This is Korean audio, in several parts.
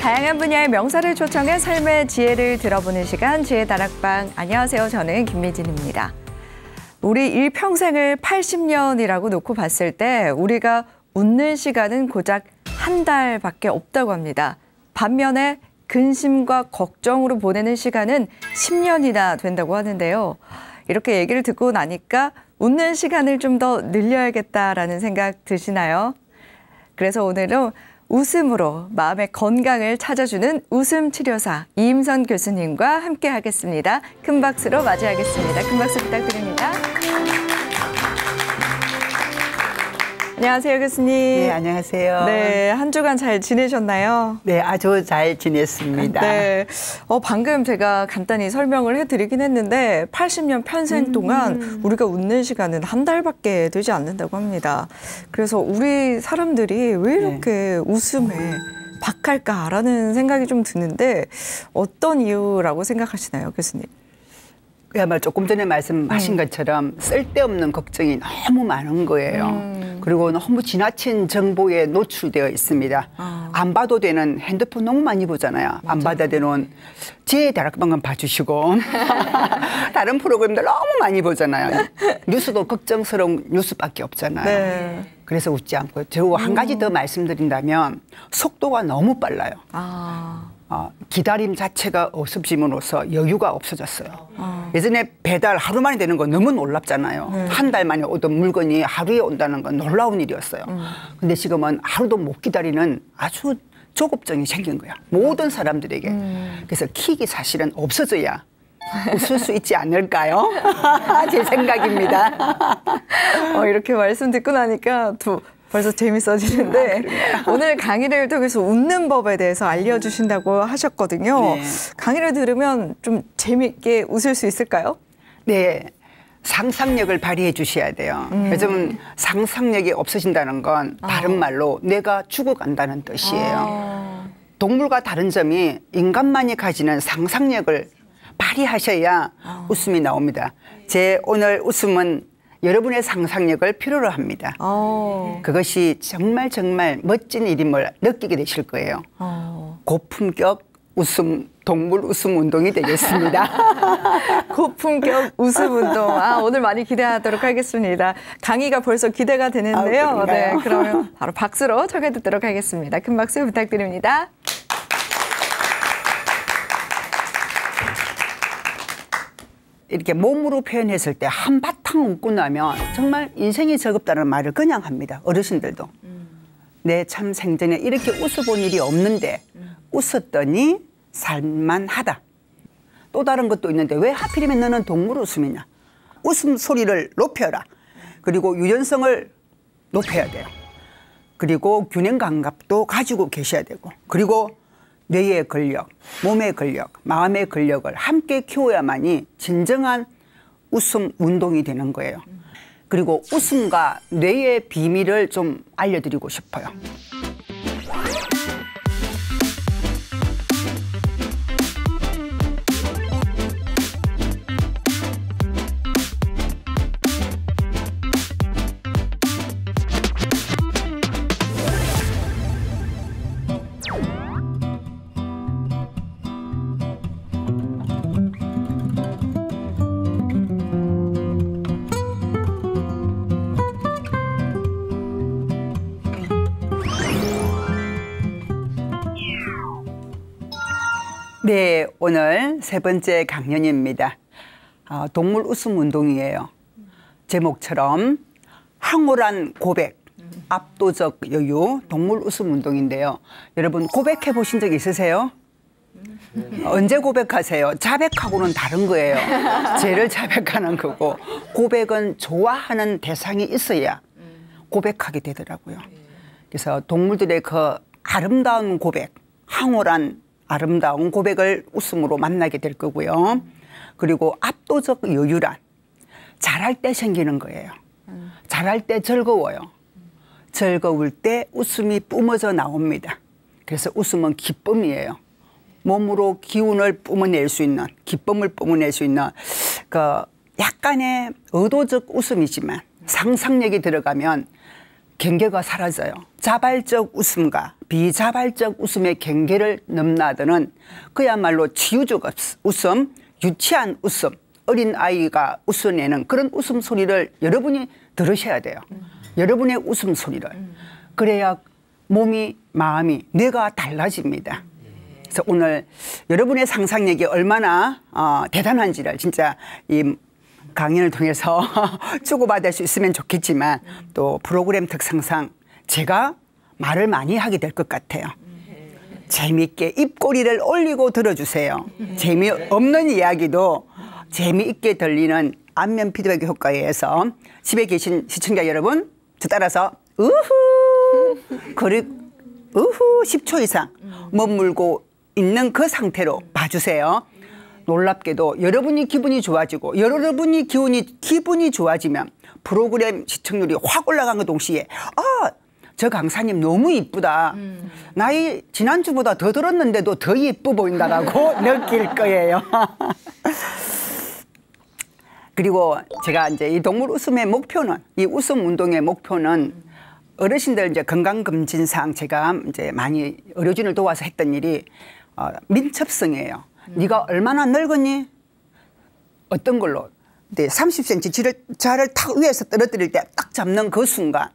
다양한 분야의 명사를 초청해 삶의 지혜를 들어보는 시간, 지혜 다락방. 안녕하세요. 저는 김미진입니다. 우리 일평생을 80년이라고 놓고 봤을 때 우리가 웃는 시간은 고작 한 달밖에 없다고 합니다. 반면에 근심과 걱정으로 보내는 시간은 10년이나 된다고 하는데요. 이렇게 얘기를 듣고 나니까 웃는 시간을 좀 더 늘려야겠다라는 생각 드시나요? 그래서 오늘은 웃음으로 마음의 건강을 찾아주는 웃음 치료사 이임선 교수님과 함께 하겠습니다. 큰 박수로 맞이하겠습니다. 큰 박수 부탁드립니다. 안녕하세요, 교수님. 네, 안녕하세요. 네, 한 주간 잘 지내셨나요? 네, 아주 잘 지냈습니다. 네, 방금 제가 간단히 설명을 해드리긴 했는데 80년 편생 동안 우리가 웃는 시간은 한 달밖에 되지 않는다고 합니다. 그래서 우리 사람들이 왜 이렇게 웃음에 박할까라는 생각이 좀 드는데 어떤 이유라고 생각하시나요, 교수님? 그야말로 조금 전에 말씀하신 것처럼 쓸데없는 걱정이 너무 많은 거예요. 그리고 너무 지나친 정보에 노출되어 있습니다. 안 봐도 되는 핸드폰 너무 많이 보잖아요. 맞아요. 안 봐도 되는 지혜 다락방만 봐주시고 다른 프로그램들 너무 많이 보잖아요. 뉴스도 걱정스러운 뉴스밖에 없잖아요. 네. 그래서 웃지 않고 저 한 가지 더 말씀드린다면 속도가 너무 빨라요. 기다림 자체가 없어짐으로써 여유가 없어졌어요. 예전에 배달 하루 만에 되는 거 너무 놀랍잖아요. 한 달 만에 오던 물건이 하루에 온다는 건 놀라운 일이었어요. 근데 지금은 하루도 못 기다리는 아주 조급증이 생긴 거야. 모든 사람들에게. 그래서 킥이 사실은 없어져야 웃을 수 있지 않을까요? 제 생각입니다. 이렇게 말씀 듣고 나니까 벌써 재밌어지는데 오늘 강의를 통해서 웃는 법에 대해서 알려주신다고 하셨거든요. 네. 강의를 들으면 좀 재밌게 웃을 수 있을까요? 네. 상상력을 발휘해 주셔야 돼요. 요즘 상상력이 없으신다는 건 다른 말로 내가 죽어간다는 뜻이에요. 동물과 다른 점이 인간만이 가지는 상상력을 발휘하셔야 웃음이 나옵니다. 제 오늘 웃음은 여러분의 상상력을 필요로 합니다. 그것이 정말 멋진 일임을 느끼게 되실 거예요. 고품격 웃음, 동물 웃음 운동이 되겠습니다. 고품격 웃음 운동. 오늘 많이 기대하도록 하겠습니다. 강의가 벌써 기대가 되는데요. 네, 그러면 바로 박수로 청해 듣도록 하겠습니다. 큰 박수 부탁드립니다. 이렇게 몸으로 표현했을 때 한바탕 웃고 나면 정말 인생이 즐겁다는 말을 그냥 합니다. 어르신들도. 내 참 생전에 이렇게 웃어본 일이 없는데 웃었더니 살만하다. 또 다른 것도 있는데 왜 하필이면 너는 동물 웃음이냐. 웃음소리를 높여라. 그리고 유연성을 높여야 돼요. 그리고 균형 감각도 가지고 계셔야 되고 그리고 뇌의 근력, 몸의 근력, 마음의 근력을 함께 키워야만이 진정한 웃음 운동이 되는 거예요. 그리고 웃음과 뇌의 비밀을 좀 알려드리고 싶어요. 네, 오늘 세 번째 강연입니다. 동물 웃음 운동이에요. 제목처럼 황홀한 고백, 압도적 여유, 동물 웃음 운동인데요. 여러분 고백해 보신 적 있으세요? 언제 고백하세요? 자백하고는 다른 거예요. 죄를 자백하는 거고 고백은 좋아하는 대상이 있어야 고백하게 되더라고요. 그래서 동물들의 그 아름다운 고백, 황홀한 아름다운 고백을 웃음으로 만나게 될 거고요. 그리고 압도적 여유란 잘할 때 생기는 거예요. 잘할 때 즐거워요. 즐거울 때 웃음이 뿜어져 나옵니다. 그래서 웃음은 기쁨이에요. 몸으로 기운을 뿜어낼 수 있는, 기쁨을 뿜어낼 수 있는 그 약간의 의도적 웃음이지만 상상력이 들어가면 경계가 사라져요. 자발적 웃음과 비자발적 웃음의 경계를 넘나드는 그야말로 치유적 웃음, 유치한 웃음, 어린아이가 웃어내는 그런 웃음소리를 여러분이 들으셔야 돼요. 여러분의 웃음소리를. 그래야 몸이, 마음이, 뇌가 달라집니다. 그래서 오늘 여러분의 상상력이 얼마나 대단한지를 진짜 이 강연을 통해서 주고받을 수 있으면 좋겠지만 또 프로그램 특성상 제가 말을 많이 하게 될 것 같아요. 재미있게 입꼬리를 올리고 들어주세요. 재미없는 이야기도 재미있게 들리는 안면 피드백 효과에 의해서 집에 계신 시청자 여러분, 저 따라서 우후 그리고 우후 10초 이상 머물고 있는 그 상태로 봐주세요. 놀랍게도 여러분이 기분이 좋아지고 여러분이 기분이 좋아지면 프로그램 시청률이 확 올라간 것 동시에 저 강사님 너무 이쁘다. 나이 지난주보다 더 들었는데도 더 예뻐 보인다라고 느낄 거예요. 그리고 제가 이제 이 동물 웃음의 목표는, 이 웃음 운동의 목표는 어르신들 이제 건강검진상 제가 이제 많이 의료진을 도와서 했던 일이 민첩성이에요. 네가 얼마나 늙었니? 어떤 걸로? 30cm 자를 탁 위에서 떨어뜨릴 때 딱 잡는 그 순간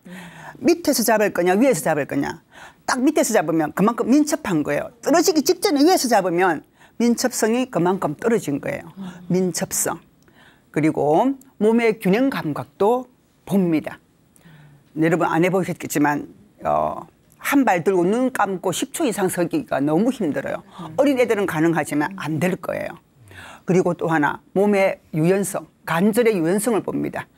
밑에서 잡을 거냐 위에서 잡을 거냐. 딱 밑에서 잡으면 그만큼 민첩한 거예요. 떨어지기 직전에 위에서 잡으면 민첩성이 그만큼 떨어진 거예요. 민첩성. 그리고 몸의 균형 감각도 봅니다. 여러분 안 해보셨겠지만 한 발 들고 눈 감고 10초 이상 서기가 너무 힘들어요. 어린애들은 가능하지만 안 될 거예요. 그리고 또 하나 몸의 유연성, 관절의 유연성을 봅니다.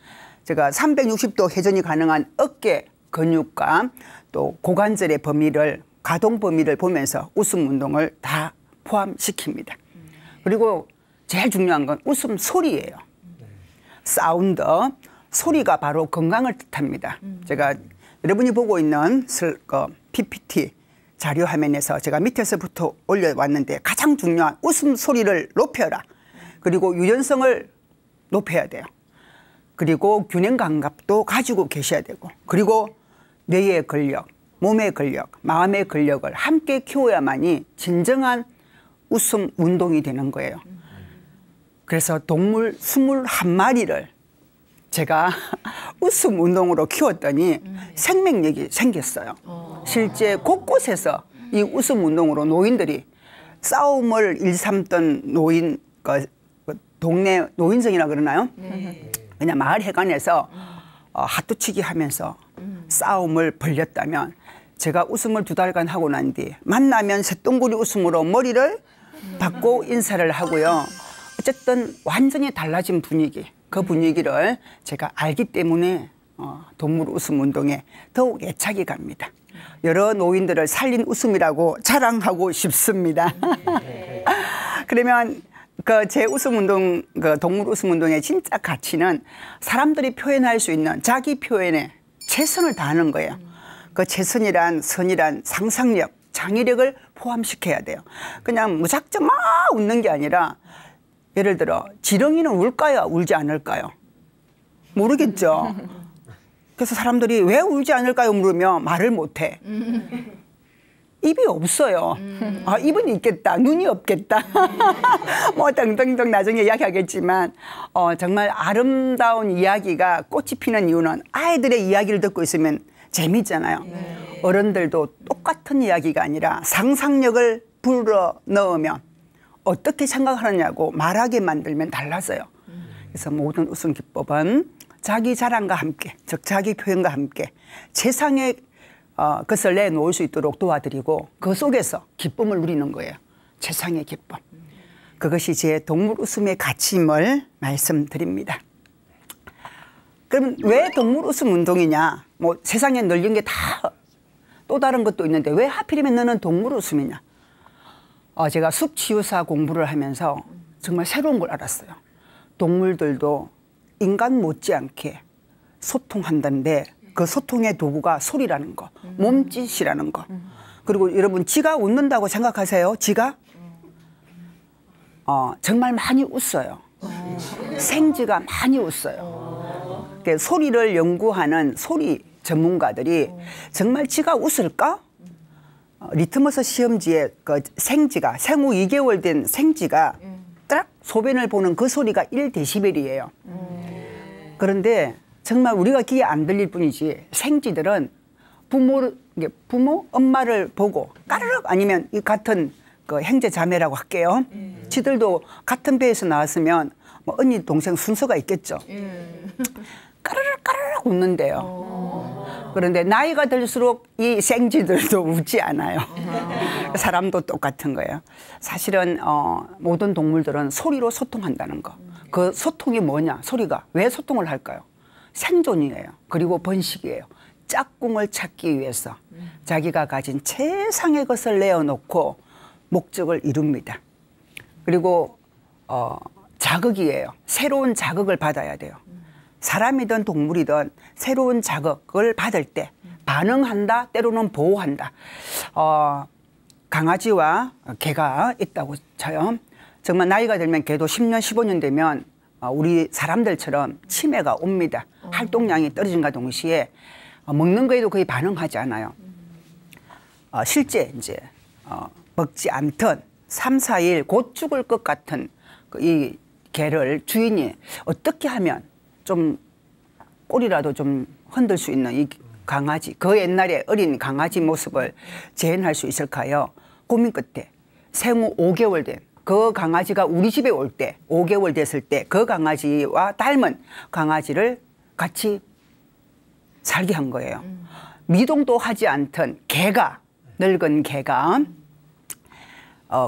제가 360도 회전이 가능한 어깨 근육과 또 고관절의 범위를, 가동 범위를 보면서 웃음 운동을 다 포함시킵니다. 그리고 제일 중요한 건 웃음 소리예요. 사운드, 소리가 바로 건강을 뜻합니다. 제가 여러분이 보고 있는 PPT 자료 화면에서 제가 밑에서부터 올려왔는데 가장 중요한 웃음 소리를 높여라. 그리고 유연성을 높여야 돼요. 그리고 균형 감각도 가지고 계셔야 되고, 그리고 뇌의 근력, 몸의 근력, 마음의 근력을 함께 키워야만이 진정한 웃음 운동이 되는 거예요. 그래서 동물 21마리를 제가 웃음 운동으로 키웠더니 생명력이 생겼어요. 실제 곳곳에서 이 웃음 운동으로 노인들이 싸움을 일삼던 노인, 동네 노인성이라 그러나요? 그냥 마을 해관에서 하뚜치기 하면서 싸움을 벌였다면 제가 웃음을 2달간 하고 난 뒤 만나면 새똥구리 웃음으로 머리를 받고 인사를 하고요. 어쨌든 완전히 달라진 분위기, 그 분위기를 제가 알기 때문에 동물 웃음 운동에 더욱 애착이 갑니다. 여러 노인들을 살린 웃음이라고 자랑하고 싶습니다. 그러면 그 제 웃음 운동, 그 동물 웃음 운동의 진짜 가치는 사람들이 표현할 수 있는 자기 표현에 최선을 다하는 거예요. 그 최선이란, 선이란 상상력, 창의력을 포함시켜야 돼요. 그냥 무작정 막 웃는 게 아니라, 예를 들어 지렁이는 울까요? 울지 않을까요? 모르겠죠. 그래서 사람들이 왜 울지 않을까요? 물으면 말을 못해. 입이 없어요. 입은 있겠다. 눈이 없겠다. 뭐 등등등 나중에 이야기하겠지만 정말 아름다운 이야기가 꽃이 피는 이유는 아이들의 이야기를 듣고 있으면 재미있잖아요. 네. 어른들도 똑같은 이야기가 아니라 상상력을 불어 넣으면 어떻게 생각하느냐고 말하게 만들면 달라져요. 그래서 모든 웃음 기법은 자기 자랑과 함께, 즉 자기 표현과 함께 세상의 것을 내놓을 수 있도록 도와드리고 그 속에서 기쁨을 누리는 거예요. 세상의 기쁨. 그것이 제 동물 웃음의 가치임을 말씀드립니다. 그러면 왜 동물 웃음 운동이냐? 뭐 세상에 널린 게 다 또 다른 것도 있는데 왜 하필이면 너는 동물 웃음이냐? 제가 숲치유사 공부를 하면서 정말 새로운 걸 알았어요. 동물들도 인간 못지않게 소통한다는데 그 소통의 도구가 소리라는 거, 몸짓이라는 거. 그리고 여러분 쥐가 웃는다고 생각하세요? 쥐가? 정말 많이 웃어요. 생쥐가 많이 웃어요. 소리를 연구하는 소리 전문가들이 정말 지가 웃을까? 리트머스 시험지에 그 생지가 생후 2개월 된 생지가 딱 소변을 보는 그 소리가 1데시벨이에요. 그런데 정말 우리가 귀에 안 들릴 뿐이지 생지들은 부모 엄마를 보고 까르륵 아니면 이 같은 그 형제 자매라고 할게요. 지들도 같은 배에서 나왔으면 뭐 언니 동생 순서가 있겠죠. 까르륵 까르륵 웃는데요. 그런데 나이가 들수록 이 생쥐들도 웃지 않아요. 사람도 똑같은 거예요. 사실은 모든 동물들은 소리로 소통한다는 거. 그 소통이 뭐냐? 소리가 왜 소통을 할까요? 생존이에요. 그리고 번식이에요. 짝꿍을 찾기 위해서 자기가 가진 최상의 것을 내어놓고 목적을 이룹니다. 그리고 자극이에요. 새로운 자극을 받아야 돼요. 사람이든 동물이든 새로운 자극을 받을 때 반응한다, 때로는 보호한다. 강아지와 개가 있다고 쳐요. 정말 나이가 들면 개도 10년, 15년 되면 우리 사람들처럼 치매가 옵니다. 활동량이 떨어진과 동시에 먹는 거에도 거의 반응하지 않아요. 실제 이제 먹지 않던 3, 4일 곧 죽을 것 같은 이 개를 주인이 어떻게 하면 좀 꼬리라도 좀 흔들 수 있는 이 강아지, 그 옛날에 어린 강아지 모습을 재현할 수 있을까요? 고민 끝에 생후 5개월 된 그 강아지가 우리 집에 올 때 5개월 됐을 때 그 강아지와 닮은 강아지를 같이 살게 한 거예요. 미동도 하지 않던 개가, 늙은 개가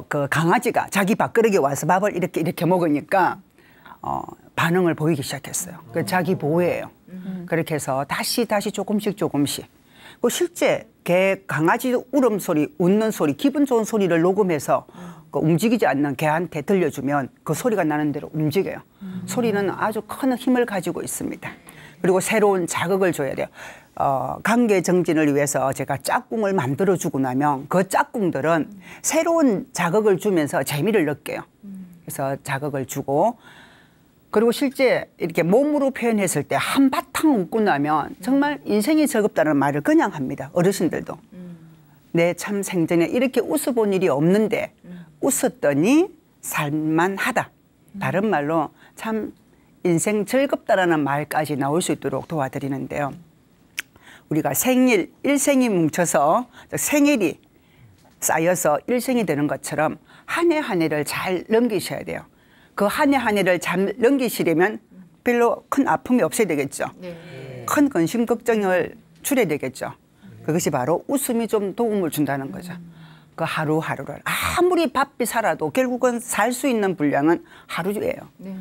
그 강아지가 자기 밥그릇에 와서 밥을 이렇게 먹으니까 반응을 보이기 시작했어요. 그 자기 보호예요. 그렇게 해서 다시 조금씩 그 실제 개 강아지 울음소리, 웃는 소리, 기분 좋은 소리를 녹음해서 그 움직이지 않는 개한테 들려주면 그 소리가 나는 대로 움직여요. 소리는 아주 큰 힘을 가지고 있습니다. 그리고 새로운 자극을 줘야 돼요. 관계 정진을 위해서 제가 짝꿍을 만들어주고 나면 그 짝꿍들은 새로운 자극을 주면서 재미를 느껴요. 그래서 자극을 주고 그리고 실제 이렇게 몸으로 표현했을 때 한바탕 웃고 나면 정말 인생이 즐겁다는 말을 그냥 합니다. 어르신들도. 내 참 생전에 이렇게 웃어본 일이 없는데 웃었더니 살만하다. 다른 말로 참 인생 즐겁다라는 말까지 나올 수 있도록 도와드리는데요. 우리가 생일, 일생이 뭉쳐서 생일이 쌓여서 일생이 되는 것처럼 한 해 한 해를 잘 넘기셔야 돼요. 그 한 해 한 해를 잘 넘기시려면 별로 큰 아픔이 없어야 되겠죠. 네. 큰 근심 걱정을 줄여야 되겠죠. 그것이 바로 웃음이 좀 도움을 준다는 거죠. 그 하루하루를 아무리 바삐 살아도 결국은 살 수 있는 분량은 하루예요. 네.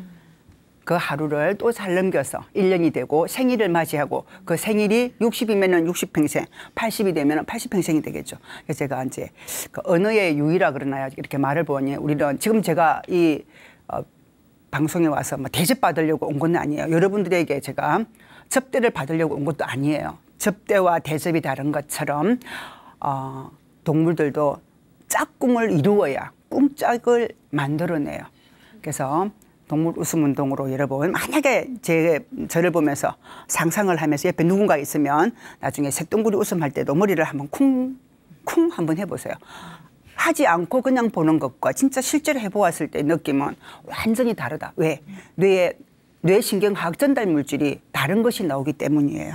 그 하루를 또 잘 넘겨서 1년이 되고 생일을 맞이하고 그 생일이 60이면 60평생, 80이 되면 80평생이 되겠죠. 그래서 제가 이제 그 언어의 유의라 그러나요? 이렇게 말을 보니 우리는 지금 제가 이 방송에 와서 뭐 대접 받으려고 온 건 아니에요. 여러분들에게 제가 접대를 받으려고 온 것도 아니에요. 접대와 대접이 다른 것처럼 동물들도 짝꿍을 이루어야 꿍짝을 만들어내요. 그래서 동물 웃음 운동으로 여러분 만약에 저를 보면서 상상을 하면서 옆에 누군가 있으면 나중에 색동굴이 웃음할 때도 머리를 한번 쿵쿵 한번 해보세요. 하지 않고 그냥 보는 것과 진짜 실제로 해보았을 때 느낌은 완전히 다르다. 왜? 뇌신경화학 전달 물질이 다른 것이 나오기 때문이에요.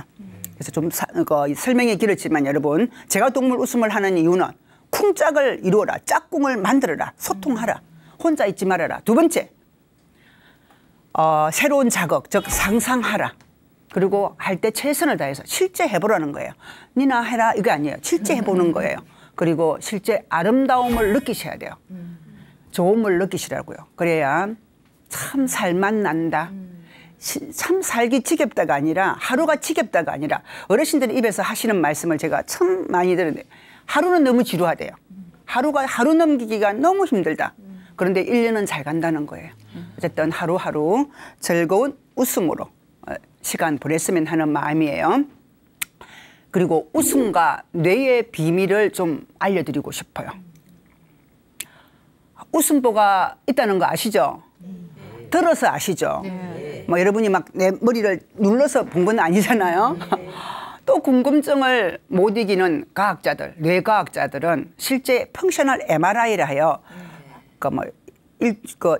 그래서 좀 설명이 길었지만 여러분 제가 동물 웃음을 하는 이유는 쿵짝을 이루어라. 짝꿍을 만들어라. 소통하라. 혼자 있지 말아라. 두 번째 새로운 자극, 즉 상상하라. 그리고 할 때 최선을 다해서 실제 해보라는 거예요. 니나 해라 이게 아니에요. 실제 해보는 거예요. 그리고 실제 아름다움을 느끼셔야 돼요. 좋음을 느끼시라고요. 그래야 참 살만 난다. 참 살기 지겹다가 아니라 하루가 지겹다가 아니라 어르신들이 입에서 하시는 말씀을 제가 참 많이 들었는데 하루는 너무 지루하대요. 하루 넘기기가 너무 힘들다. 그런데 1년은 잘 간다는 거예요. 어쨌든 하루하루 즐거운 웃음으로 시간 보냈으면 하는 마음이에요. 그리고 웃음과 뇌의 비밀을 좀 알려드리고 싶어요. 웃음보가 있다는 거 아시죠? 들어서 아시죠? 뭐 여러분이 막 내 머리를 눌러서 본 건 아니잖아요. 또 궁금증을 못 이기는 과학자들, 뇌과학자들은 실제 펑셔널 MRI를 하여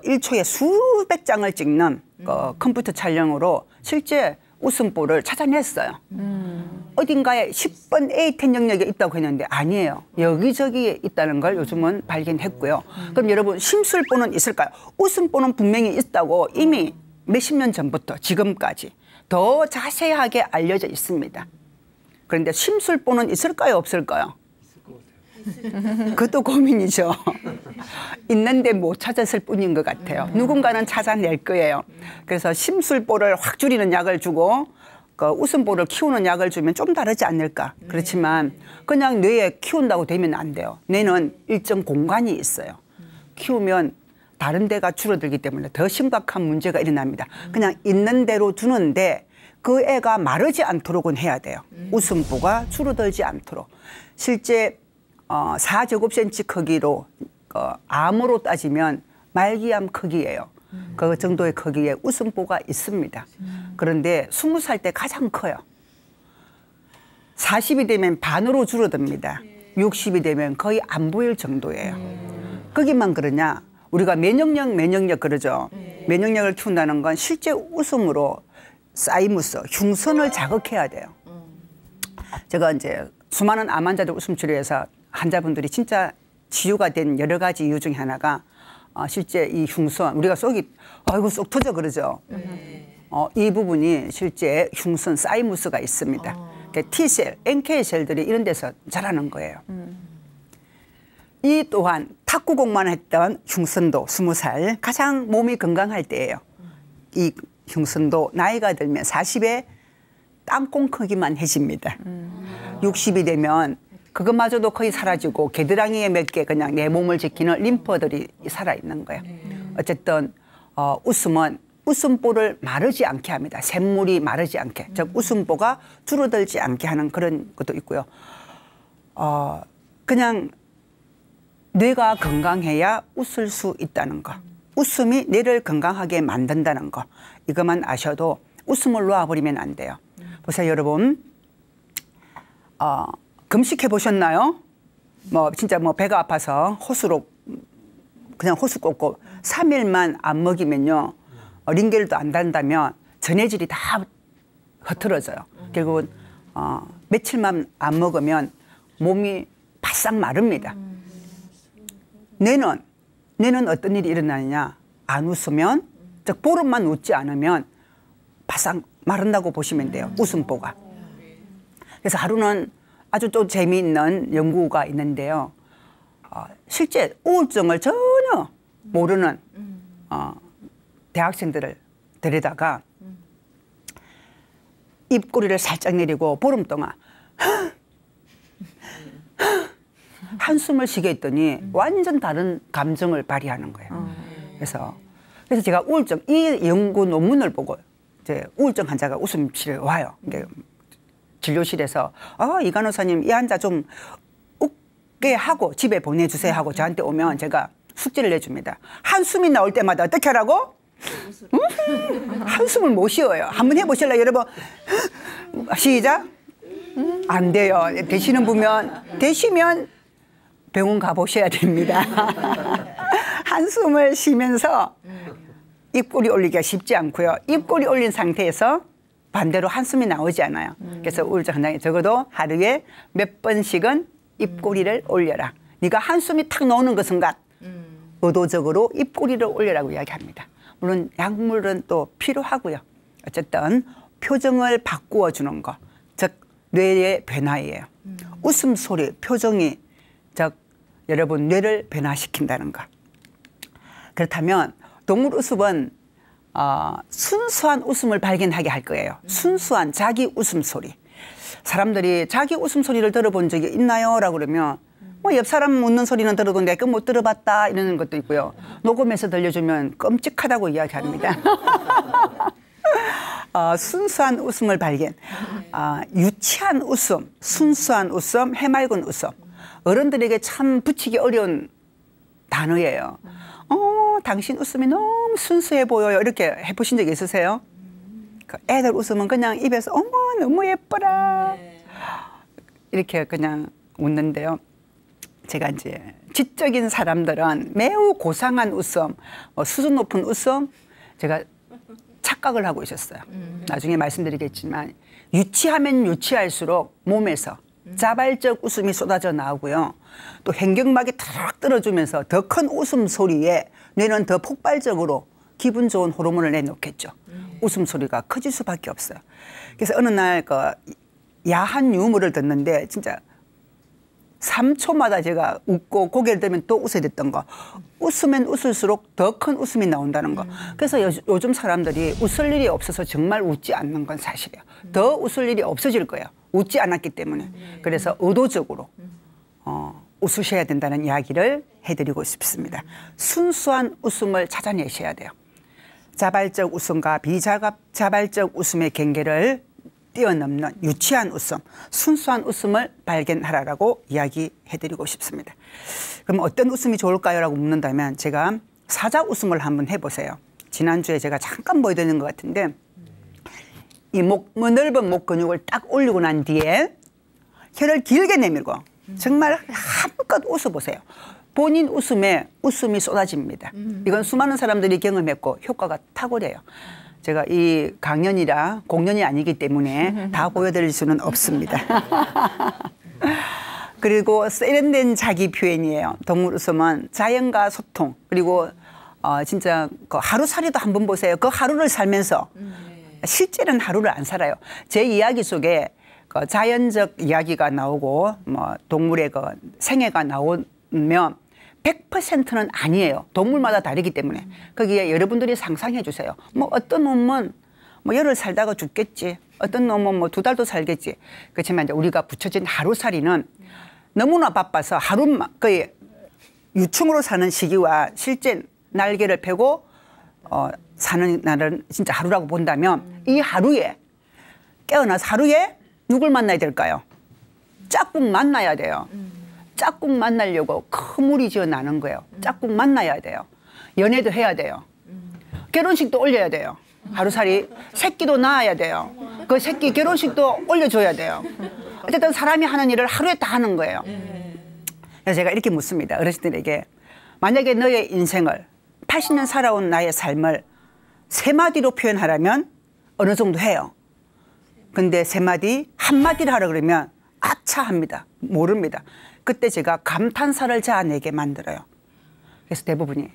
일초에 수백 장을 찍는 컴퓨터 촬영으로 실제 웃음보를 찾아냈어요. 어딘가에 10번 A10 영역에 있다고 했는데 아니에요. 여기저기에 있다는 걸 요즘은 발견했고요. 그럼 여러분 심술보는 있을까요? 웃음보는 분명히 있다고 이미 몇십 년 전부터 지금까지 더 자세하게 알려져 있습니다. 그런데 심술보는 있을까요? 없을까요? 그것도 고민이죠. 있는데 못 찾았을 뿐인 것 같아요. 누군가는 찾아낼 거예요. 그래서 심술보를 확 줄이는 약을 주고 웃음보를 키우는 약을 주면 좀 다르지 않을까. 그렇지만 그냥 뇌에 키운다고 되면 안 돼요. 뇌는 일정 공간이 있어요. 키우면 다른 데가 줄어들기 때문에 더 심각한 문제가 일어납니다. 그냥 있는 대로 두는데 그 애가 마르지 않도록은 해야 돼요. 웃음보가 줄어들지 않도록. 실제 4제곱센치 크기로 암으로 따지면 말기암 크기예요. 그 정도의 크기의 웃음보가 있습니다. 그런데 20살 때 가장 커요. 40이 되면 반으로 줄어듭니다. 60이 되면 거의 안 보일 정도예요. 거기만 그러냐? 우리가 면역력 그러죠. 면역력을 키운다는 건 실제 웃음으로 사이무스, 흉선을 자극해야 돼요. 제가 이제 수많은 암 환자들 웃음 치료해서 환자분들이 진짜 치유가 된 여러 가지 이유 중에 하나가 실제 이 흉선, 우리가 속이 아이고 쏙 터져 그러죠. 이 부분이 실제 흉선 사이무스가 있습니다. T셀, NK셀들이 이런 데서 자라는 거예요. 이 또한 탁구공만 했던 흉선도 20살 가장 몸이 건강할 때예요. 이 흉선도 나이가 들면 40에 땅콩 크기만 해집니다. 60이 되면 그것마저도 거의 사라지고 겨드랑이에 몇 개 그냥 내 몸을 지키는 림프들이 살아있는 거예요. 어쨌든 웃음은 웃음보를 마르지 않게 합니다. 샘물이 마르지 않게. 즉 웃음보가 줄어들지 않게 하는 그런 것도 있고요. 그냥 뇌가 건강해야 웃을 수 있다는 거. 웃음이 뇌를 건강하게 만든다는 거. 이것만 아셔도 웃음을 놓아버리면 안 돼요. 보세요, 여러분. 금식해 보셨나요? 진짜 배가 아파서 호수로 그냥 호수 꽂고 3일만 안 먹이면요. 링겔도 안 단다면 전해질이 다 흐트러져요. 결국은 며칠만 안 먹으면 몸이 바싹 마릅니다. 뇌는 어떤 일이 일어나느냐? 안 웃으면, 즉 보름만 웃지 않으면 바싹 마른다고 보시면 돼요. 웃음보가. 그래서 하루는 아주 또 재미있는 연구가 있는데요. 실제 우울증을 전혀 모르는 대학생들을 데려다가 입꼬리를 살짝 내리고 보름 동안 한숨을 쉬게 했더니 완전 다른 감정을 발휘하는 거예요. 그래서 제가 우울증, 이 연구 논문을 보고 이제 우울증 환자가 웃음 치료에 와요. 진료실에서 이 간호사님 이 환자 좀 웃게 하고 집에 보내주세요 하고 저한테 오면 제가 숙제를 내줍니다. 한숨이 나올 때마다 어떻게 하라고? 한숨을 못 쉬어요. 한번 해보실래요 여러분? 시작. 안 돼요. 되시면 병원 가보셔야 됩니다. 한숨을 쉬면서 입꼬리 올리기가 쉽지 않고요. 입꼬리 올린 상태에서 반대로 한숨이 나오지 않아요. 그래서 우울증 환자에 적어도 하루에 몇 번씩은 입꼬리를 올려라. 네가 한숨이 탁 나오는 것은 의도적으로 입꼬리를 올려라고 이야기합니다. 물론 약물은 또 필요하고요. 어쨌든 표정을 바꾸어 주는 거, 즉 뇌의 변화예요. 웃음소리, 표정이 즉 여러분 뇌를 변화시킨다는 거. 그렇다면 동물 웃음은 순수한 웃음을 발견하게 할 거예요. 순수한 자기 웃음소리. 사람들이 자기 웃음소리를 들어본 적이 있나요? 라고 그러면 옆 사람 웃는 소리는 들어도 내가 못 들어봤다 이러는 것도 있고요. 녹음해서 들려주면 끔찍하다고 이야기합니다. 순수한 웃음을 발견. 유치한 웃음, 순수한 웃음, 해맑은 웃음. 어른들에게 참 붙이기 어려운 단어예요. 당신 웃음이 너무 순수해 보여요. 이렇게 해보신 적 있으세요? 애들 웃으면 그냥 입에서 어머 너무 예뻐라. 이렇게 그냥 웃는데요. 제가 이제 지적인 사람들은 매우 고상한 웃음, 수준 높은 웃음, 제가 착각을 하고 있었어요. 나중에 말씀드리겠지만 유치하면 유치할수록 몸에서 자발적 웃음이 쏟아져 나오고요. 또 횡격막이 탁 떨어지면서 더 큰 웃음소리에 뇌는 더 폭발적으로 기분 좋은 호르몬을 내놓겠죠. 웃음소리가 커질 수밖에 없어요. 그래서 어느 날 그 야한 유머를 듣는데 진짜 3초마다 제가 웃고 고개를 들면 또 웃어야 됐던 거. 웃으면 웃을수록 더 큰 웃음이 나온다는 거. 그래서 요즘 사람들이 웃을 일이 없어서 정말 웃지 않는 건 사실이에요. 더 웃을 일이 없어질 거예요. 웃지 않았기 때문에. 그래서 의도적으로 웃으셔야 된다는 이야기를 해드리고 싶습니다. 순수한 웃음을 찾아내셔야 돼요. 자발적 웃음과 비자발적 웃음의 경계를 뛰어넘는 유치한 웃음, 순수한 웃음을 발견하라고 이야기해드리고 싶습니다. 그럼 어떤 웃음이 좋을까요? 라고 묻는다면 제가 사자 웃음을 한번 해보세요. 지난주에 제가 잠깐 보여드리는 것 같은데 이 넓은 목 근육을 딱 올리고 난 뒤에 혀를 길게 내밀고 정말 한껏 웃어보세요. 본인 웃음에 웃음이 쏟아집니다. 이건 수많은 사람들이 경험했고 효과가 탁월해요. 제가 이 강연이라 공연이 아니기 때문에 다 보여드릴 수는 없습니다. 그리고 세련된 자기 표현이에요. 동물 웃음은 자연과 소통, 그리고 진짜 그 하루살이도 한번 보세요. 그 하루를 살면서 실제는 하루를 안 살아요. 제 이야기 속에 그 자연적 이야기가 나오고 뭐 동물의 그 생애가 나오면 100%는 아니에요. 동물마다 다르기 때문에. 거기에 여러분들이 상상해 주세요. 뭐 어떤 놈은 뭐 열흘 살다가 죽겠지. 어떤 놈은 뭐 2달도 살겠지. 그렇지만 이제 우리가 붙여진 하루살이는 너무나 바빠서 거의 유충으로 사는 시기와 실제 날개를 펴고 사는 날은 진짜 하루라고 본다면 이 하루에 깨어나서 하루에 누굴 만나야 될까요? 짝꿍 만나야 돼요. 짝꿍 만나려고 큰 무리 지어 나는 거예요. 짝꿍 만나야 돼요. 연애도 해야 돼요. 결혼식도 올려야 돼요. 하루살이 새끼도 낳아야 돼요. 그 새끼 결혼식도 올려줘야 돼요. 어쨌든 사람이 하는 일을 하루에 다 하는 거예요. 그래서 제가 이렇게 묻습니다. 어르신들에게 만약에 너의 인생을 80년 살아온 나의 삶을 3마디로 표현하라면 어느 정도 해요. 근데 3마디, 1마디를 하라 그러면 아차 합니다. 모릅니다. 그때 제가 감탄사를 자아내게 만들어요. 그래서 대부분이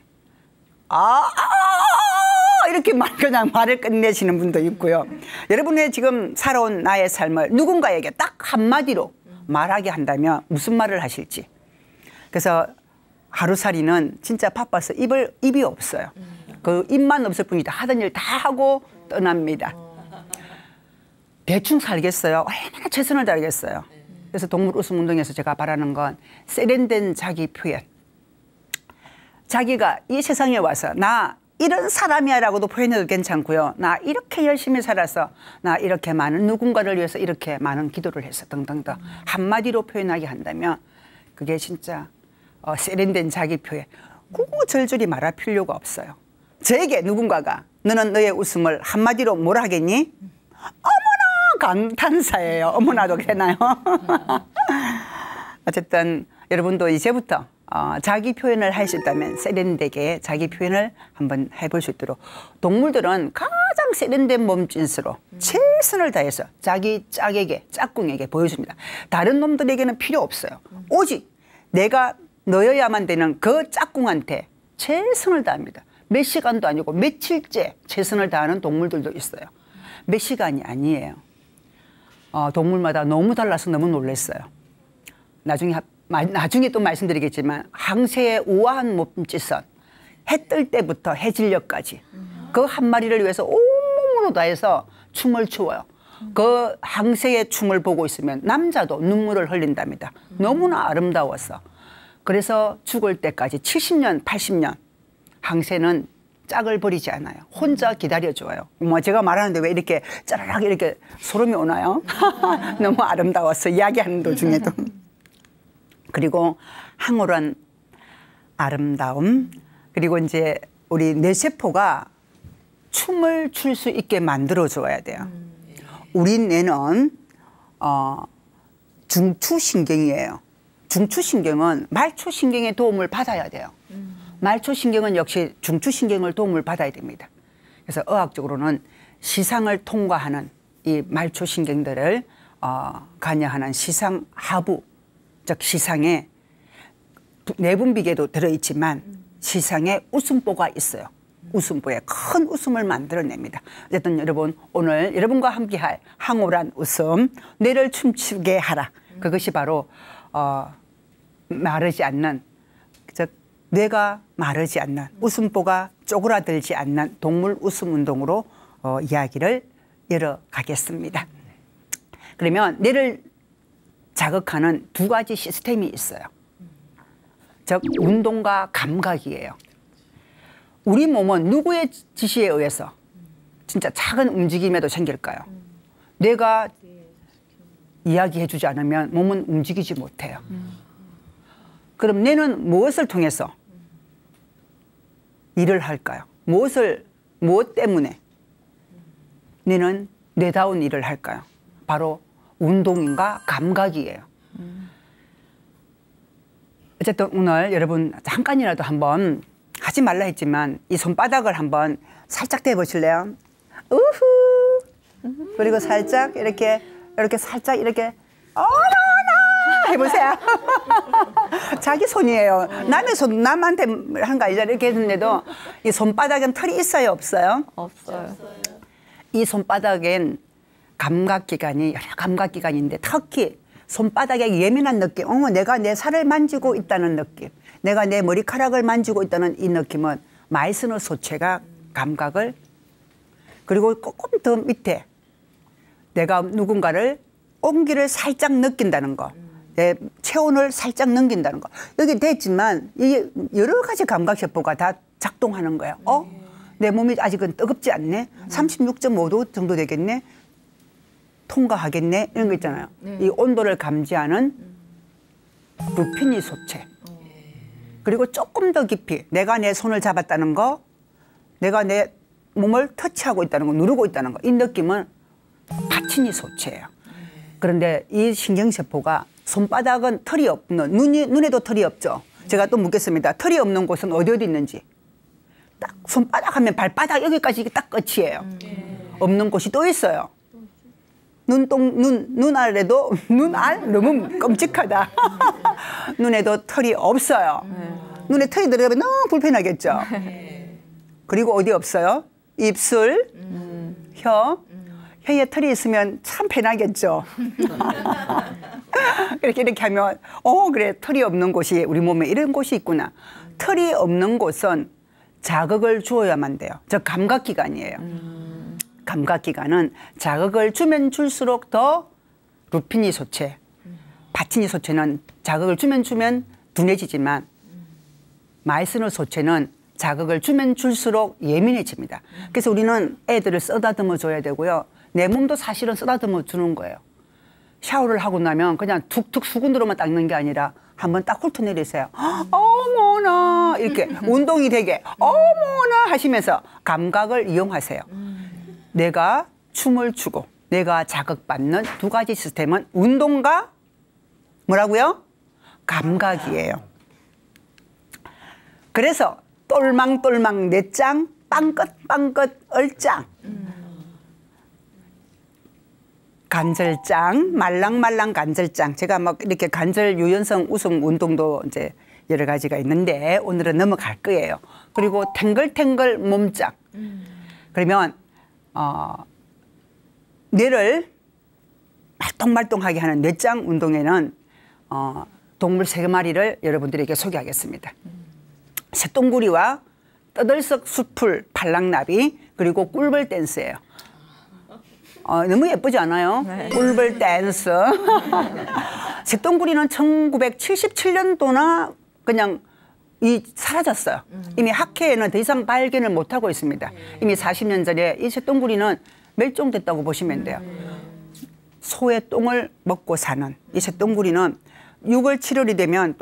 이렇게 그냥 말을 끝내시는 분도 있고요. 여러분의 지금 살아온 나의 삶을 누군가에게 딱 한마디로 말하게 한다면 무슨 말을 하실지. 그래서 하루살이는 진짜 바빠서 입이 없어요. 그 입만 없을 뿐이다. 하던 일 다 하고 떠납니다. 대충 살겠어요. 얼마나 최선을 다하겠어요. 그래서 동물 웃음 운동에서 제가 바라는 건 세련된 자기 표현. 자기가 이 세상에 와서 나 이런 사람이야 라고도 표현해도 괜찮고요. 나 이렇게 열심히 살아서 나 이렇게 많은 누군가를 위해서 이렇게 많은 기도를 해서 등등등 한마디로 표현하게 한다면 그게 진짜 세련된 자기 표현. 구구절절히 말할 필요가 없어요. 저에게 누군가가 너는 너의 웃음을 한마디로 뭐라 하겠니? 감탄사예요. 어머나도 그러나요? 어쨌든 여러분도 이제부터 자기 표현을 할 수 있다면 세련되게 자기 표현을 한번 해볼 수 있도록 동물들은 가장 세련된 몸짓으로 최선을 다해서 자기 짝꿍에게 보여줍니다. 다른 놈들에게는 필요 없어요. 오직 내가 너여야만 되는 그 짝꿍한테 최선을 다합니다. 몇 시간도 아니고 며칠째 최선을 다하는 동물들도 있어요. 몇 시간이 아니에요. 동물마다 너무 달라서 너무 놀랐어요. 나중에 또 말씀드리겠지만 항새의 우아한 몸짓은 해 뜰 때부터 해 질녘까지 그 한 마리를 위해서 온몸으로 다해서 춤을 추어요. 그 항새의 춤을 보고 있으면 남자도 눈물을 흘린답니다. 너무나 아름다워서. 그래서 죽을 때까지 70년, 80년 항새는 짝을 버리지 않아요. 혼자 기다려줘요. 뭐 제가 말하는데 왜 이렇게 짜라락 이렇게 소름이 오나요? 너무 아름다워서 이야기하는 도중에도. 그리고 황홀한 아름다움. 그리고 이제 우리 뇌세포가 춤을 출 수 있게 만들어 줘야 돼요. 우리 뇌는 중추신경이에요. 중추신경은 말초신경의 도움을 받아야 돼요. 말초신경은 역시 중추신경을 도움을 받아야 됩니다. 그래서 의학적으로는 시상을 통과하는 이 말초신경들을 관여하는 시상하부, 즉 시상에 내분비계도 들어있지만 시상에 웃음보가 있어요. 웃음보에 큰 웃음을 만들어냅니다. 어쨌든 여러분 오늘 여러분과 함께할 황홀한 웃음, 뇌를 춤추게 하라. 그것이 바로 마르지 않는, 즉 뇌가 마르지 않는, 웃음보가 쪼그라들지 않는 동물 웃음 운동으로 이야기를 열어가겠습니다. 그러면 뇌를 자극하는 두 가지 시스템이 있어요. 즉 운동과 감각이에요. 우리 몸은 누구의 지시에 의해서 진짜 작은 움직임에도 생길까요? 뇌가 이야기해주지 않으면 몸은 움직이지 못해요. 그럼 뇌는 무엇을 통해서 일을 할까요? 무엇 때문에 뇌는 뇌다운 일을 할까요? 바로 운동인가 감각이에요. 어쨌든 오늘 여러분 잠깐이라도 한번 하지 말라 했지만 이 손바닥을 한번 살짝 대보실래요? 우후. 그리고 살짝 이렇게 살짝 이렇게 어머나 해보세요. 자기 손이에요. 남의 손 남한테 한 거 아니잖아요. 이렇게 했는데도 이 손바닥엔 털이 있어요, 없어요? 없어요. 이 손바닥엔 감각기관이 여러 감각기관인데 특히 손바닥에 예민한 느낌, 내가 내 살을 만지고 있다는 느낌, 내가 내 머리카락을 만지고 있다는 이 느낌은 마이스너 소체가 감각을, 그리고 조금 더 밑에 내가 누군가를 온기를 살짝 느낀다는 거, 내 체온을 살짝 넘긴다는 거. 여기 됐지만 이게 여러 가지 감각세포가 다 작동하는 거예요. 내 몸이 아직은 뜨겁지 않네. 36.5도 정도 되겠네. 통과하겠네. 이런 거 있잖아요. 이 온도를 감지하는 루피니 소체. 그리고 조금 더 깊이 내가 내 손을 잡았다는 거, 내가 내 몸을 터치하고 있다는 거, 누르고 있다는 거, 이 느낌은 파치니 소체예요. 그런데 이 신경세포가 손바닥은 털이 없는, 눈에도 털이 없죠. 제가 또 묻겠습니다. 털이 없는 곳은 어디 있는지. 딱 손바닥 하면 발바닥 여기까지 딱 끝이에요. 없는 곳이 또 있어요. 눈알에도, 눈알? 너무 끔찍하다. 눈에도 털이 없어요. 눈에 털이 들어가면 너무 불편하겠죠. 그리고 어디 없어요? 입술, 혀. 혀에 털이 있으면 참 편하겠죠. 이렇게 하면 그래, 털이 없는 곳이 우리 몸에 이런 곳이 있구나. 털이 없는 곳은 자극을 주어야만 돼요. 저 감각기관이에요. 감각기관은 자극을 주면 줄수록 더 루피니 소체, 파치니 소체는 자극을 주면 둔해지지만 마이스너 소체는 자극을 주면 줄수록 예민해집니다. 그래서 우리는 애들을 쓰다듬어 줘야 되고요. 내 몸도 사실은 쓰다듬어 주는 거예요. 샤워를 하고 나면 그냥 툭툭 수건으로만 닦는 게 아니라 한번 딱 훑어내리세요. 어머나 이렇게 운동이 되게 어머나 하시면서 감각을 이용하세요. 내가 춤을 추고 내가 자극받는 두 가지 시스템은 운동과 뭐라고요? 감각이에요. 그래서 똘망똘망 내짱, 빵긋빵긋 얼짱, 간절짱, 말랑말랑 간절짱. 제가 막 이렇게 간절 유연성 웃음 운동도 이제 여러 가지가 있는데 오늘은 넘어갈 거예요. 그리고 탱글탱글 몸짱. 그러면 뇌를 말똥말똥하게 하는 뇌짱 운동에는 동물 3마리를 여러분들에게 소개하겠습니다. 새똥구리와 떠들썩 수풀 팔랑나비, 그리고 꿀벌 댄스예요. 너무 예쁘지 않아요? 네. 꿀벌 댄스. 새똥구리는 1977년도나 그냥 사라졌어요. 이미 학회에는 더 이상 발견을 못하고 있습니다. 이미 40년 전에 이 새똥구리는 멸종됐다고 보시면 돼요. 소의 똥을 먹고 사는 이 새똥구리는 6월 7월이 되면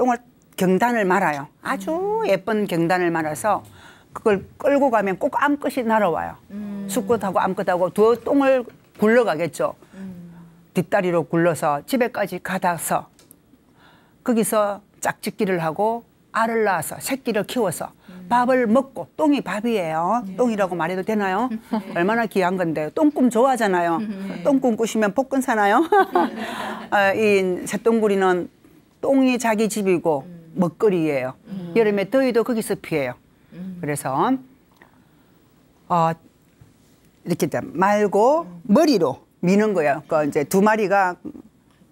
경단을 말아요. 아주 예쁜 경단을 말아서 그걸 끌고 가면 꼭 암컷이 날아와요. 수컷하고 암컷하고 두 똥을 굴러가겠죠. 뒷다리로 굴러서 집에까지 가다서 거기서 짝짓기를 하고 알을 낳아서 새끼를 키워서 밥을 먹고, 똥이 밥이에요. 똥이라고 말해도 되나요? 얼마나 귀한 건데. 똥꿈 좋아하잖아요. 똥꿈 꾸시면 복권 사나요? 이 새똥구리는 똥이 자기 집이고 먹거리예요. 여름에 더위도 거기서 피해요. 그래서 이렇게 말고 머리로 미는 거예요. 그러니까 이제 두 마리가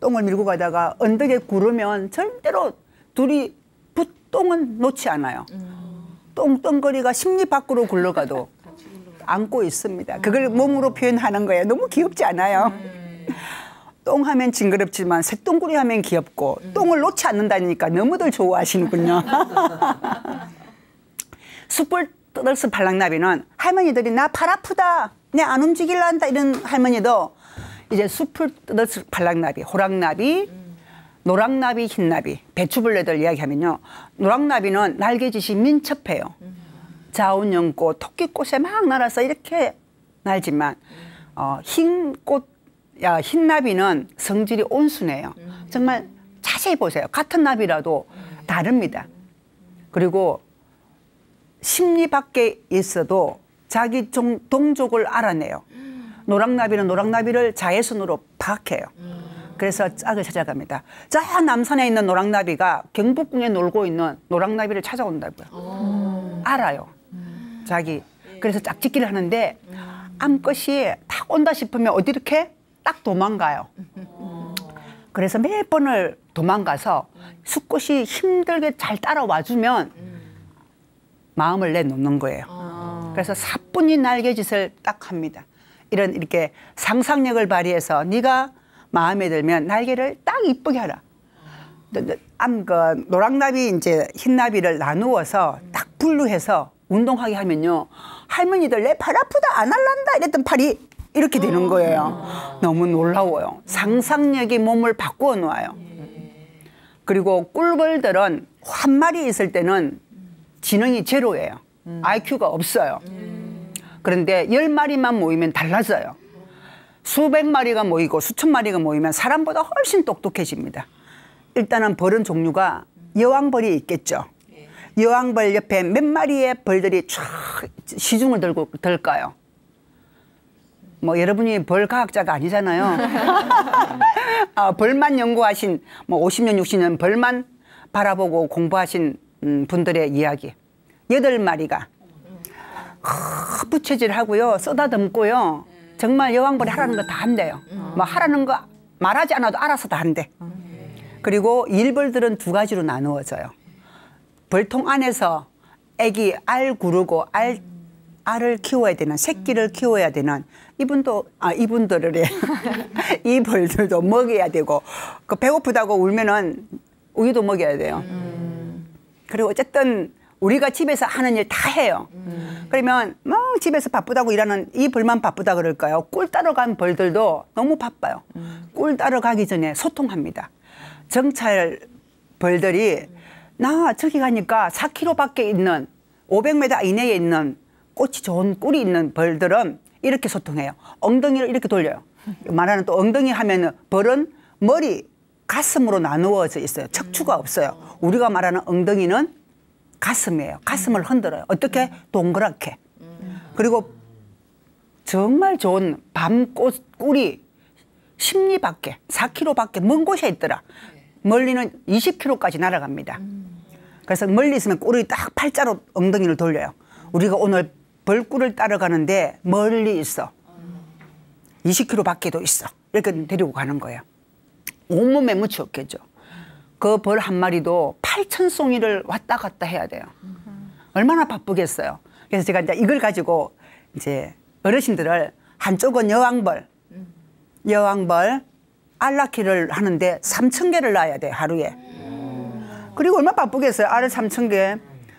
똥을 밀고 가다가 언덕에 구르면 절대로 둘이 똥은 놓지 않아요. 똥덩거리가 10리 밖으로 굴러가도 안고 있습니다. 그걸 몸으로 표현하는 거예요. 너무 귀엽지 않아요? 똥하면 징그럽지만 새똥구리 하면 귀엽고 똥을 놓지 않는다니까 너무들 좋아하시는군요. 숯불 떠들스 발랑나비는 할머니들이 나 팔 아프다, 내 안 움직일라 한다 이런 할머니도 이제 숯불 떠들스 발랑나비, 호랑나비, 노랑나비, 흰나비, 배추벌레들 이야기하면요. 노랑나비는 날개짓이 민첩해요. 자운연꽃, 토끼꽃에 막 날아서 이렇게 날지만 흰나비는 성질이 온순해요. 정말 자세히 보세요. 같은 나비라도 다릅니다. 그리고 심리 밖에 있어도 자기 동족을 알아내요. 노랑나비는 노랑나비를 자외선으로 파악해요. 그래서 짝을 찾아갑니다. 저 남산에 있는 노랑나비가 경복궁에 놀고 있는 노랑나비를 찾아온다고요. 알아요. 자기. 그래서 짝짓기를 하는데 암컷이 딱 온다 싶으면 어디 이렇게 딱 도망가요. 그래서 몇 번을 도망가서 수컷이 힘들게 잘 따라와주면 마음을 내놓는 거예요. 그래서 사뿐히 날개짓을 딱 합니다. 이렇게 상상력을 발휘해서 네가 마음에 들면 날개를 딱 이쁘게 하라. 노랑나비 이제 흰나비를 나누어서 딱 분류해서 운동하게 하면요. 할머니들 내 팔 아프다 안 할란다 이랬던 팔이 이렇게 되는 거예요. 너무 놀라워요. 상상력이 몸을 바꾸어 놓아요. 그리고 꿀벌들은 한 마리 있을 때는 지능이 제로예요. IQ가 없어요. 그런데 10마리만 모이면 달라져요. 수백 마리가 모이고 수천 마리가 모이면 사람보다 훨씬 똑똑해집니다. 일단은 벌은 종류가 여왕벌이 있겠죠. 여왕벌 옆에 몇 마리의 벌들이 쫙 시중을 들까요? 뭐 여러분이 벌 과학자가 아니잖아요. 벌만 연구하신 50년, 60년 벌만 바라보고 공부하신 분들의 이야기. 8마리가 부채질 하고요. 쏟아듬고요. 정말 여왕벌이 하라는 거 다 한대요. 뭐 하라는 거 말하지 않아도 알아서 다 한대. 그리고 일벌들은 두 가지로 나누어져요. 벌통 안에서 애기 알 구르고 알을 키워야 되는, 새끼를 키워야 되는 이분들을 이 벌들도 먹여야 되고, 그 배고프다고 울면은 우유도 먹여야 돼요. 그리고 어쨌든 우리가 집에서 하는 일 다 해요. 그러면 뭐 집에서 바쁘다고 일하는 이 벌만 바쁘다 그럴까요? 꿀 따러 간 벌들도 너무 바빠요. 꿀 따러 가기 전에 소통합니다. 정찰 벌들이 나 저기 가니까 4km밖에 있는 500m 이내에 있는 꽃이 좋은 꿀이 있는 벌들은 이렇게 소통해요. 엉덩이를 이렇게 돌려요. 말하는 또 엉덩이 하면은 벌은 머리, 가슴으로 나누어져 있어요. 척추가 없어요. 우리가 말하는 엉덩이는 가슴이에요. 가슴을 흔들어요. 어떻게? 동그랗게. 그리고 정말 좋은 밤꽃 꿀이 10리 밖에, 4km밖에 먼 곳에 있더라. 멀리는 20km까지 날아갑니다. 그래서 멀리 있으면 꿀이 딱 팔자로 엉덩이를 돌려요. 우리가 오늘 벌꿀을 따러 가는데 멀리 있어. 20km 밖에도 있어. 이렇게 데리고 가는 거예요. 온몸에 묻혔겠죠. 그 벌 한 마리도 8,000송이를 왔다 갔다 해야 돼요. 얼마나 바쁘겠어요. 그래서 제가 이제 이걸 가지고 이제 어르신들을 한쪽은 여왕벌 알 낳기를 하는데 3,000개를 낳아야 돼, 하루에. 그리고 얼마나 바쁘겠어요. 알을 3,000개.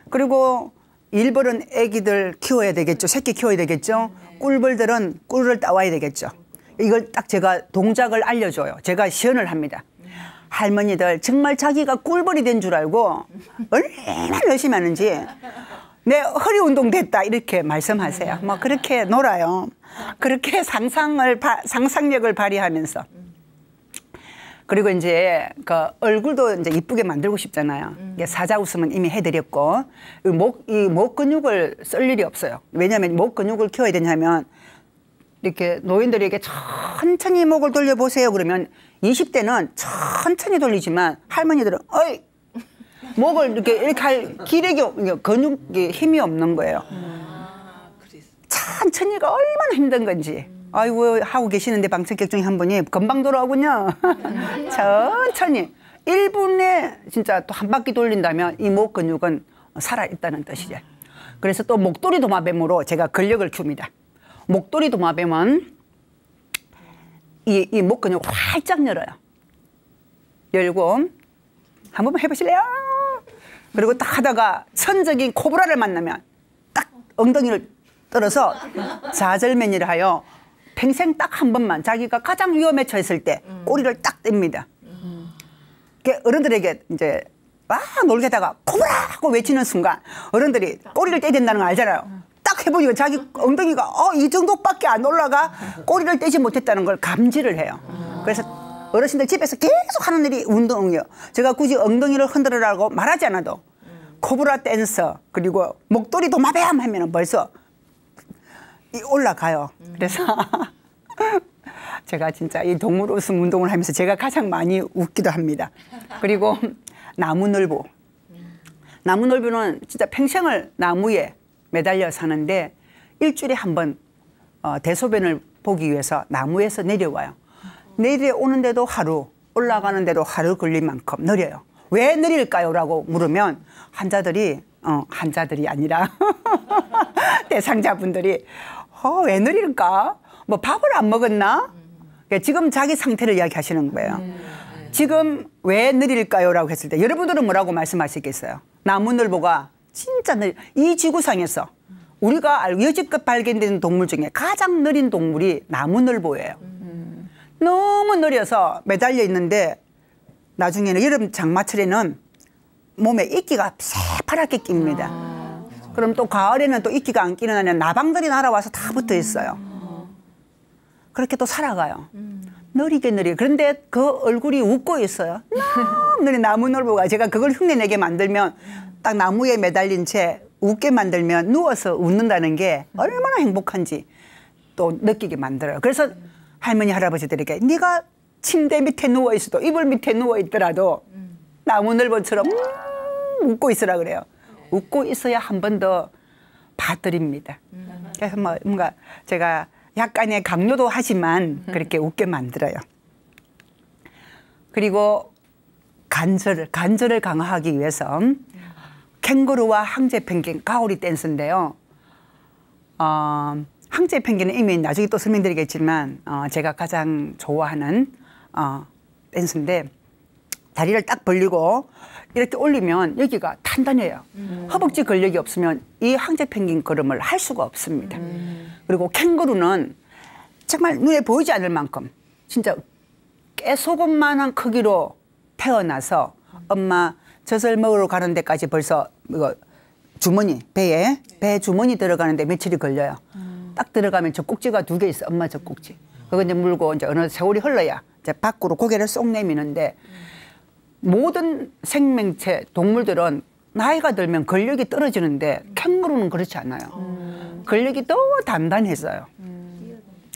그리고 일벌은 애기들 키워야 되겠죠. 새끼 키워야 되겠죠. 꿀벌들은 꿀을 따와야 되겠죠. 이걸 딱 제가 동작을 알려줘요. 제가 시연을 합니다. 할머니들 정말 자기가 꿀벌이 된 줄 알고 얼마나 열심히 하는지 내 허리 운동 됐다 이렇게 말씀하세요. 뭐 그렇게 놀아요. 그렇게 상상력을 발휘하면서. 그리고 이제 그 얼굴도 이제 이쁘게 만들고 싶잖아요. 사자 웃음은 이미 해드렸고 이 목 근육을 쓸 일이 없어요. 왜냐하면 목 근육을 키워야 되냐면 이렇게 노인들에게 천천히 목을 돌려보세요 그러면 20대는 천천히 돌리지만 할머니들은 어이 목을 이렇게 할 기력이 근육이 힘이 없는 거예요. 천천히가 얼마나 힘든 건지. 아이고 하고 계시는데 방청객 중에 한 분이 금방 돌아오군요. 천천히 1분에 진짜 또 한 바퀴 돌린다면 이 목 근육은 살아있다는 뜻이죠. 그래서 또 목도리 도마뱀으로 제가 근력을 키웁니다. 목도리 도마뱀은 이 목 근육 활짝 열어요. 열고 한 번만 해보실래요? 그리고 딱 하다가 천적인 코브라를 만나면 딱 엉덩이를 떨어서 좌절면이를 하여 평생 딱 한 번만 자기가 가장 위험에 처했을 때 꼬리를 딱 뗍니다. 어른들에게 이제 막 놀게다가 코브라 하고 외치는 순간 어른들이 꼬리를 떼야 된다는 거 알잖아요. 딱 해보니까 자기 엉덩이가 이 정도밖에 안 올라가 꼬리를 떼지 못했다는 걸 감지를 해요. 그래서 어르신들 집에서 계속 하는 일이 운동이요. 제가 굳이 엉덩이를 흔들으라고 말하지 않아도 코브라 댄서 그리고 목도리 도마뱀 하면 벌써 올라가요. 그래서 제가 진짜 이 동물 웃음 운동을 하면서 제가 가장 많이 웃기도 합니다. 그리고 나무늘보. 나무늘보는 진짜 평생을 나무에 매달려 사는데 일주일에 한 번 대소변을 보기 위해서 나무에서 내려와요. 내려오는데도 하루, 올라가는데도 하루 걸릴 만큼 느려요. 왜 느릴까요? 라고 물으면 환자들이 아니라 대상자분들이 왜 느릴까? 뭐 밥을 안 먹었나? 지금 자기 상태를 이야기하시는 거예요. 지금 왜 느릴까요? 라고 했을 때 여러분들은 뭐라고 말씀하시겠어요? 나무늘보가 진짜 이 지구상에서 우리가 여지껏 발견된 동물 중에 가장 느린 동물이 나무늘보예요. 너무 느려서 매달려 있는데 나중에는 여름 장마철에는 몸에 이끼가 새파랗게 낍니다. 그럼 또 가을에는 또 이끼가 안 끼는 날에는 나방들이 날아와서 다 붙어 있어요. 그렇게 또 살아가요. 느리게 느리게. 그런데 그 얼굴이 웃고 있어요. 너무 느린 나무늘보가 제가 그걸 흉내내게 만들면 딱 나무에 매달린 채 웃게 만들면 누워서 웃는다는 게 얼마나 행복한지 또 느끼게 만들어요. 그래서 할머니 할아버지들에게 네가 침대 밑에 누워 있어도 이불 밑에 누워 있더라도 나무늘보처럼 웃고 있으라 그래요. 웃고 있어야 한 번 더 봐드립니다. 그래서 뭔가 제가 약간의 강요도 하지만 그렇게 웃게 만들어요. 그리고 관절을 강화하기 위해서 캥거루와 황제 펭귄 가오리 댄스인데요. 황제 펭귄은 이미 나중에 또 설명드리겠지만 제가 가장 좋아하는 댄스인데 다리를 딱 벌리고 이렇게 올리면 여기가 단단해요. 허벅지 근력이 없으면 이 황제 펭귄 걸음을 할 수가 없습니다. 그리고 캥거루는 정말 눈에 보이지 않을 만큼 진짜 깨소금만한 크기로 태어나서 엄마 젖을 먹으러 가는 데까지 벌써 주머니 배 주머니 들어가는데 며칠이 걸려요. 딱 들어가면 젖꼭지가 2개 있어. 엄마 젖꼭지. 그거 이제 물고 이제 어느 세월이 흘러야 이제 밖으로 고개를 쏙 내미는데 모든 생명체 동물들은 나이가 들면 근력이 떨어지는데 캥거루는 그렇지 않아요. 근력이 더 단단해져요.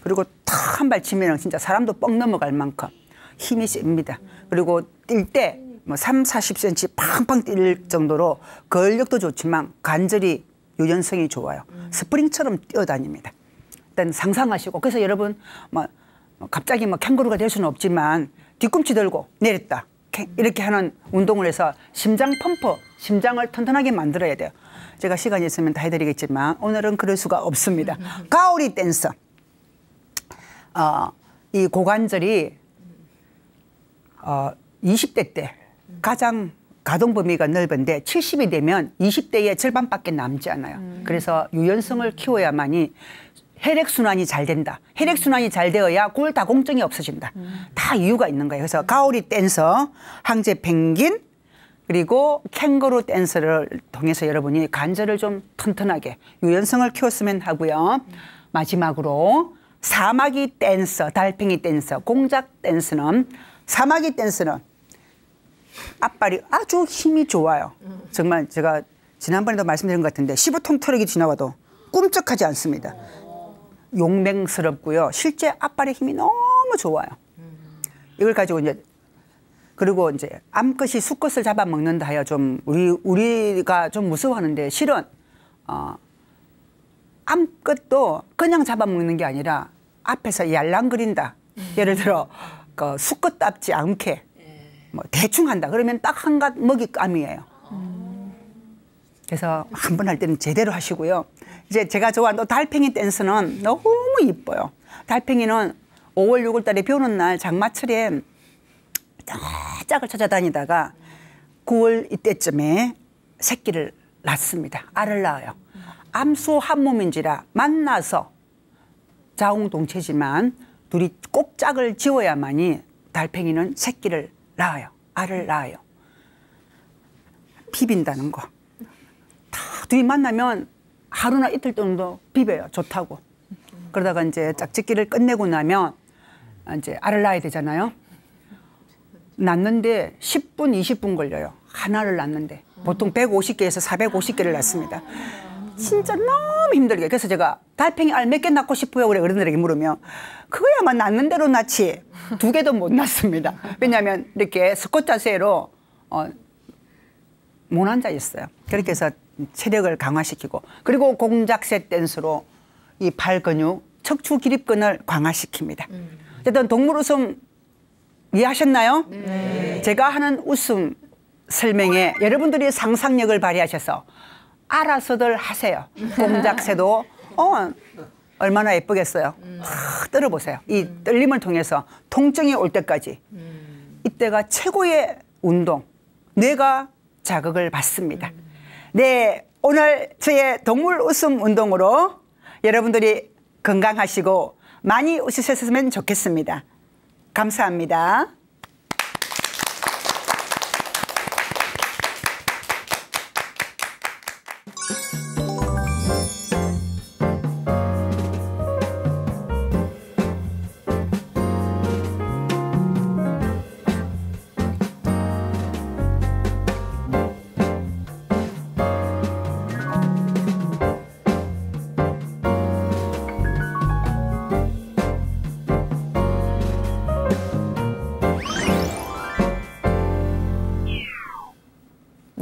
그리고 탁 한 발 치면 진짜 사람도 뻥 넘어갈 만큼 힘이 셉니다. 그리고 뛸 때 뭐 3, 40cm 팡팡 뛸 정도로 근력도 좋지만 관절이 유연성이 좋아요. 스프링처럼 뛰어다닙니다. 일단 상상하시고 그래서 여러분 뭐 갑자기 뭐 캥거루가 될 수는 없지만 뒤꿈치 들고 내렸다 이렇게 하는 운동을 해서 심장 펌프, 심장을 튼튼하게 만들어야 돼요. 제가 시간이 있으면 다 해드리겠지만 오늘은 그럴 수가 없습니다. 가오리 댄스. 이 고관절이 20대 때 가장 가동 범위가 넓은데 70이 되면 20대의 절반밖에 남지 않아요. 그래서 유연성을 키워야만이 혈액순환이 잘 된다. 혈액순환이 잘 되어야 골다공증이 없어진다. 다 이유가 있는 거예요. 그래서 가오리 댄서, 황제 펭귄, 그리고 캥거루 댄서를 통해서 여러분이 관절을 좀 튼튼하게 유연성을 키웠으면 하고요. 마지막으로 사마귀 댄서, 달팽이 댄서, 공작 댄스는 사마귀 댄스는 앞발이 아주 힘이 좋아요. 정말 제가 지난번에도 말씀드린 것 같은데 15톤 트럭이 지나가도 꿈쩍하지 않습니다. 용맹스럽고요. 실제 앞발의 힘이 너무 좋아요. 이걸 가지고 이제 그리고 이제 암컷이 수컷을 잡아먹는다 하여 좀 우리가 좀 무서워하는데 실은 암컷도 그냥 잡아먹는 게 아니라 앞에서 얄랑거린다. 예를 들어 그 수컷답지 않게 뭐 대충 한다. 그러면 딱 한갓 먹잇감이에요. 그래서 한 번 할 때는 제대로 하시고요. 이제 제가 좋아하는 또 달팽이 댄스는 너무 이뻐요. 달팽이는 5월, 6월 달에 비 오는 날 장마철에 짝을 찾아다니다가 9월 이때쯤에 새끼를 낳습니다. 알을 낳아요. 암수 한 몸인지라 만나서 자웅동체지만 둘이 꼭 짝을 지어야만이 달팽이는 새끼를 낳아요. 알을 낳아요. 비빈다는 거. 다 둘이 만나면 하루나 이틀 정도 비벼요. 좋다고. 그러다가 이제 짝짓기를 끝내고 나면 이제 알을 낳아야 되잖아요. 낳는데 10분, 20분 걸려요. 하나를 낳는데. 보통 150개에서 450개를 낳습니다. 진짜 너무 힘들게. 그래서 제가 달팽이 알 몇 개 낳고 싶어요? 그래 어른들에게 물으면 그거야만 낳는 대로 낳지 2개도 못 낳습니다. 왜냐하면 이렇게 스쿼트 자세로 못 앉아 있어요. 그렇게 해서 체력을 강화시키고 그리고 공작새 댄스로 이 발 근육, 척추 기립근을 강화시킵니다. 어쨌든 동물 웃음 이해하셨나요? 네. 제가 하는 웃음 설명에 여러분들이 상상력을 발휘하셔서 알아서들 하세요. 공작새도 얼마나 예쁘겠어요. 떨어보세요. 이 떨림을 통해서 통증이 올 때까지. 이때가 최고의 운동. 뇌가 자극을 받습니다. 네, 오늘 저의 동물 웃음 운동으로 여러분들이 건강하시고 많이 웃으셨으면 좋겠습니다. 감사합니다.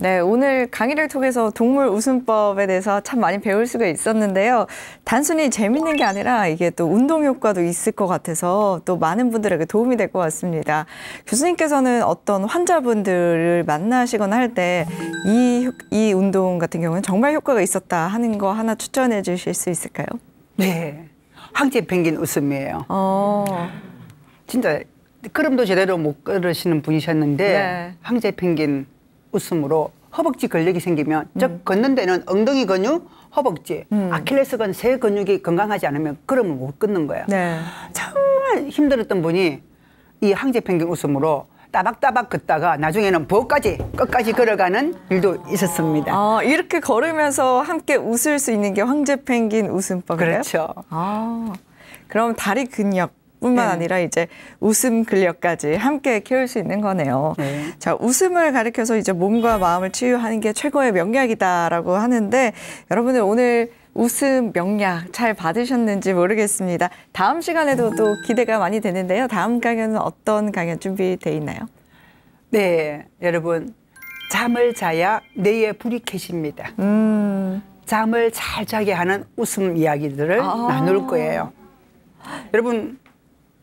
네, 오늘 강의를 통해서 동물 웃음법에 대해서 참 많이 배울 수가 있었는데요. 단순히 재밌는 게 아니라 이게 또 운동 효과도 있을 것 같아서 또 많은 분들에게 도움이 될 것 같습니다. 교수님께서는 어떤 환자분들을 만나시거나 할 때 이 운동 같은 경우는 정말 효과가 있었다 하는 거 하나 추천해 주실 수 있을까요? 네, 황제 펭귄 웃음이에요. 진짜 걸음도 제대로 못 걸으시는 분이셨는데 네. 황제 펭귄 웃음으로 허벅지 근력이 생기면 즉 걷는 데는 엉덩이 근육, 허벅지, 아킬레스건 세 근육이 건강하지 않으면 걸음을 못 걷는 거예요. 네. 정말 힘들었던 분이 이 황제 펭귄 웃음으로 따박따박 걷다가 나중에는 끝까지 걸어가는 일도 있었습니다. 이렇게 걸으면서 함께 웃을 수 있는 게 황제 펭귄 웃음법이에요? 그렇죠. 그럼 다리 근력 뿐만 네. 아니라 이제 웃음 근력까지 함께 키울 수 있는 거네요. 네. 자, 웃음을 가리켜서 이제 몸과 마음을 치유하는 게 최고의 명약이다라고 하는데 여러분들 오늘 웃음 명약 잘 받으셨는지 모르겠습니다. 다음 시간에도 또 기대가 많이 되는데요. 다음 강연은 어떤 강연 준비돼 있나요? 네, 여러분 잠을 자야 뇌에 불이 켜집니다. 잠을 잘 자게 하는 웃음 이야기들을 나눌 거예요. 여러분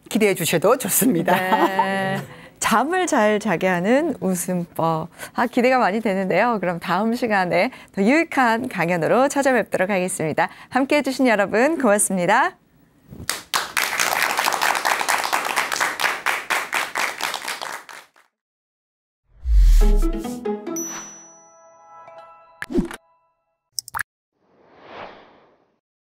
기대해 주셔도 좋습니다. 네. 잠을 잘 자게 하는 웃음법. 기대가 많이 되는데요. 그럼 다음 시간에 더 유익한 강연으로 찾아뵙도록 하겠습니다. 함께해 주신 여러분 고맙습니다.